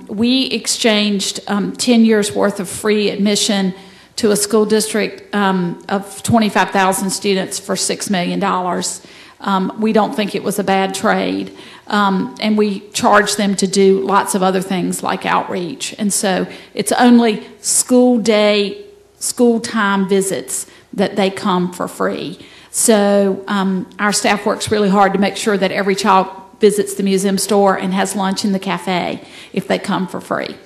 we exchanged 10 years worth of free admission to a school district of 25,000 students for $6 million. We don't think it was a bad trade. And we charge them to do lots of other things like outreach. And so it's only school time visits that they come for free. So our staff works really hard to make sure that every child visits the museum store and has lunch in the cafe if they come for free.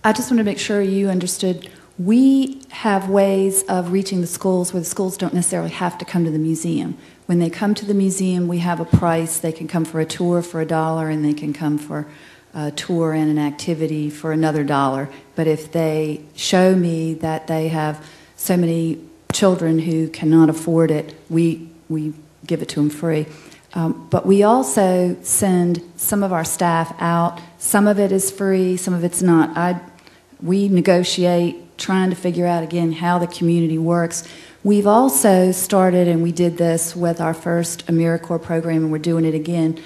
I just want to make sure you understood. We have ways of reaching the schools where the schools don't necessarily have to come to the museum. When they come to the museum, we have a price. They can come for a tour for $1, and they can come for a tour and an activity for another $1. But if they show me that they have so many children who cannot afford it, we give it to them free. But we also send some of our staff out. Some of it is free, some of it's not. We negotiate, trying to figure out, again, how the community works. We've also started, and we did this with our first AmeriCorps program, and we're doing it again.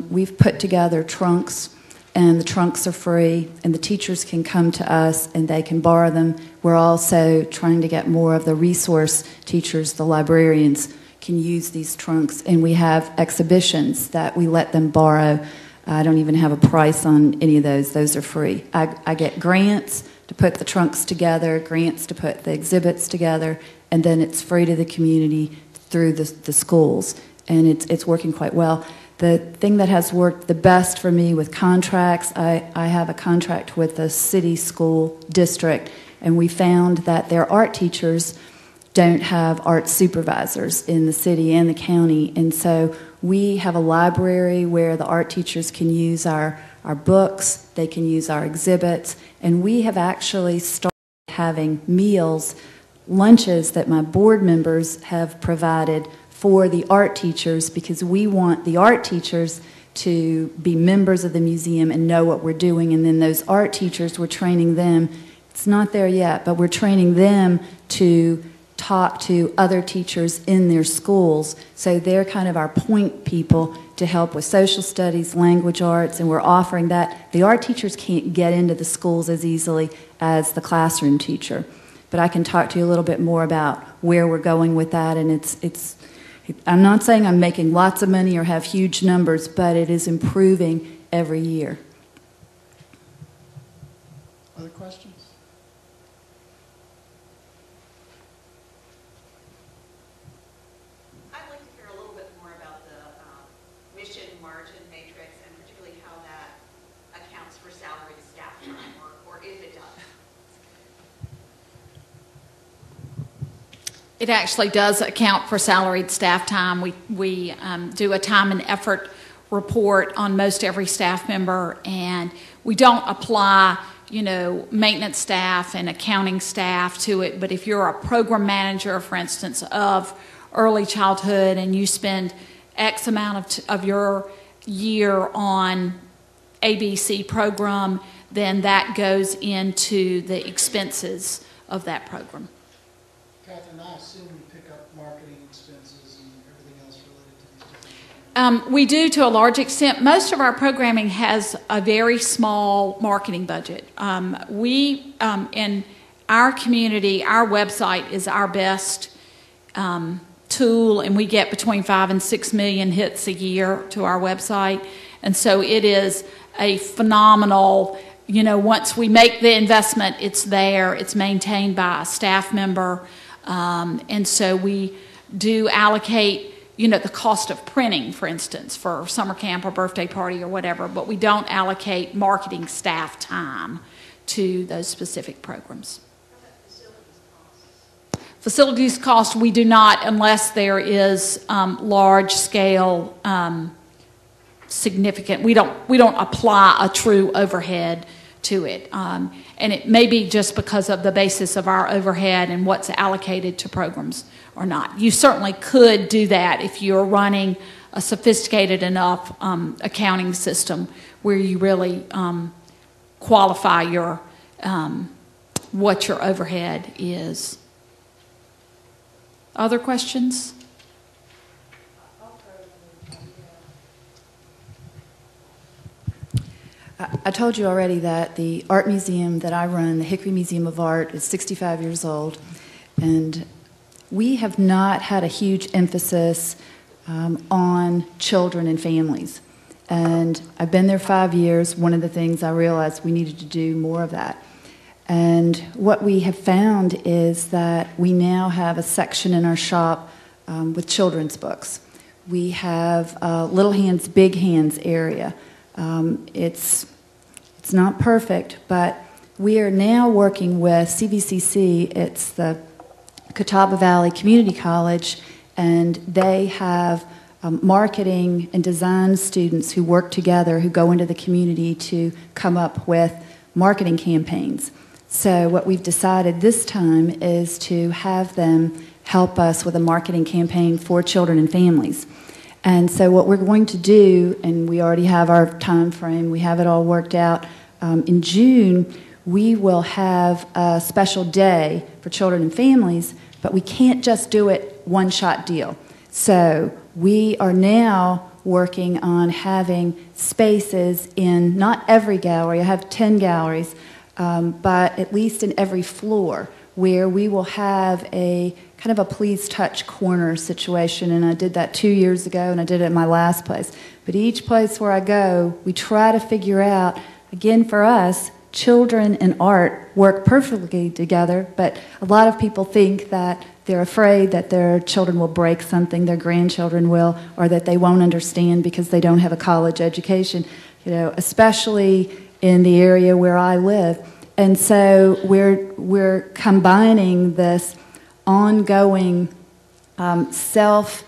We've put together trunks, and the trunks are free, and the teachers can come to us, and they can borrow them. We're also trying to get more of the resource teachers, the librarians, can use these trunks, and we have exhibitions that we let them borrow. I don't even have a price on any of those. Those are free. I get grants to put the trunks together, grants to put the exhibits together, and then it's free to the community through the schools, and it's working quite well. The thing that has worked the best for me with contracts, I have a contract with the city school district, and we found that their art teachers don't have art supervisors in the city and the county, and so we have a library where the art teachers can use our books, they can use our exhibits, and we have actually started having meals, lunches that my board members have provided for the art teachers, because we want the art teachers to be members of the museum and know what we're doing, and then those art teachers, we're training them. It's not there yet, but we're training them to talk to other teachers in their schools, so they're kind of our point people to help with social studies, language arts, and we're offering that. The art teachers can't get into the schools as easily as the classroom teacher, but I can talk to you a little bit more about where we're going with that, and I'm not saying I'm making lots of money or have huge numbers, but it is improving every year. Other questions? It actually does account for salaried staff time. We do a time and effort report on most every staff member, and we don't apply, maintenance staff and accounting staff to it. But if you're a program manager, for instance, of early childhood, and you spend X amount of your year on ABC program, then that goes into the expenses of that program. Catherine, I assume you pick up marketing expenses and everything else related to these different we do, to a large extent. Most of our programming has a very small marketing budget. In our community, our website is our best tool, and we get between 5 and 6 million hits a year to our website. And so it is a phenomenal, once we make the investment, it's there, it's maintained by a staff member. And so we do allocate, the cost of printing, for instance, for summer camp or birthday party or whatever, but we don't allocate marketing staff time to those specific programs. Facilities cost, we do not, unless there is large scale, significant. We don't apply a true overhead to it, and it may be just because of the basis of our overhead and what's allocated to programs or not. You certainly could do that if you're running a sophisticated enough accounting system where you really qualify your what your overhead is. Other questions? I'll throw I told you already that the art museum that I run, the Hickory Museum of Art, is 65 years old, and we have not had a huge emphasis on children and families. And I've been there 5 years. One of the things I realized we needed to do more of that. And what we have found is that we now have a section in our shop with children's books. We have a Little Hands, Big Hands area. It's not perfect, but we are now working with CVCC. It's the Catawba Valley Community College, and they have marketing and design students who work together, who go into the community to come up with marketing campaigns. So what we've decided this time is to have them help us with a marketing campaign for children and families. And so what we're going to do, and we already have our time frame, we have it all worked out, in June we will have a special day for children and families, but we can't just do it one-shot deal. So we are now working on having spaces in not every gallery, I have 10 galleries, but at least in every floor, where we will have a kind of a please touch corner situation. And I did that 2 years ago, and I did it at my last place. But each place where I go, we try to figure out, again for us, children and art work perfectly together, but a lot of people think that they're afraid that their children will break something, their grandchildren will, or that they won't understand because they don't have a college education, you know, especially in the area where I live. And so we're combining this ongoing self-tour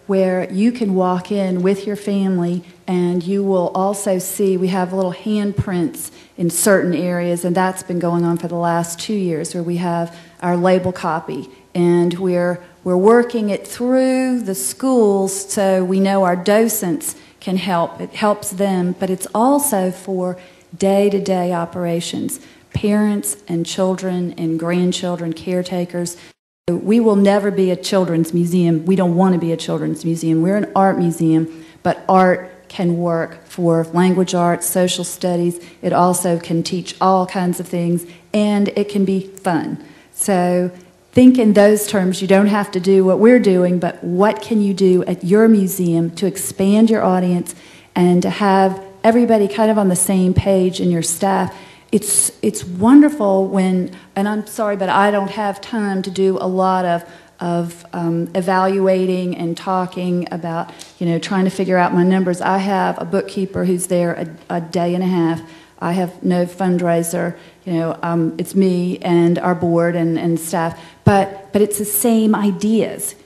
where you can walk in with your family, and you will also see, we have little handprints in certain areas, and that's been going on for the last 2 years, where we have our label copy, and we're working it through the schools so we know our docents can help. It helps them, but it's also for day-to-day operations, parents and children and grandchildren, caretakers. We will never be a children's museum. We don't want to be a children's museum. We're an art museum, but art can work for language arts, social studies. It also can teach all kinds of things, and it can be fun. So think in those terms. You don't have to do what we're doing, but what can you do at your museum to expand your audience and to have everybody kind of on the same page in your staff. It's wonderful when, and I'm sorry, but I don't have time to do a lot of evaluating and talking about, you know, trying to figure out my numbers. I have a bookkeeper who's there a day and a half. I have no fundraiser. You know, it's me and our board and staff. But it's the same ideas.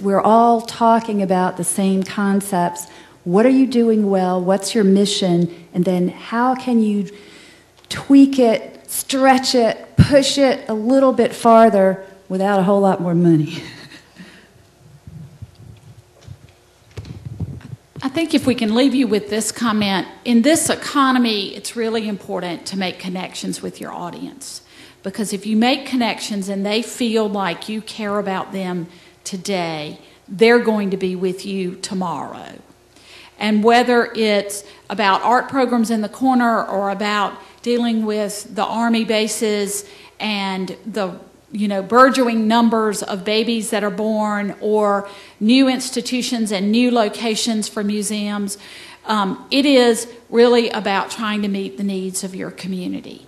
We're all talking about the same concepts. What are you doing well? What's your mission? And then how can you tweak it, stretch it, push it a little bit farther without a whole lot more money? I think if we can leave you with this comment, in this economy, it's really important to make connections with your audience. Because if you make connections and they feel like you care about them today, they're going to be with you tomorrow. And whether it's about art programs in the corner or about dealing with the Army bases and the burgeoning numbers of babies that are born, or new institutions and new locations for museums, it is really about trying to meet the needs of your community.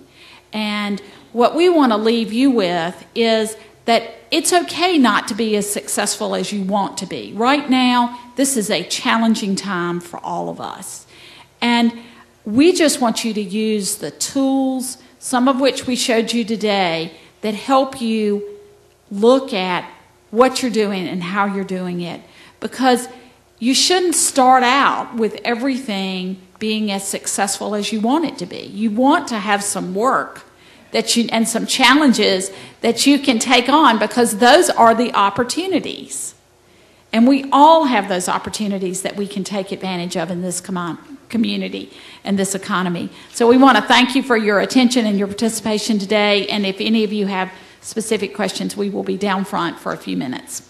And what we want to leave you with is that it's okay not to be as successful as you want to be. Right now, this is a challenging time for all of us. And we just want you to use the tools, some of which we showed you today, that help you look at what you're doing and how you're doing it. Because you shouldn't start out with everything being as successful as you want it to be. You want to have some work and some challenges that you can take on, because those are the opportunities. And we all have those opportunities that we can take advantage of in this community and this economy. So we want to thank you for your attention and your participation today. And if any of you have specific questions, we will be down front for a few minutes.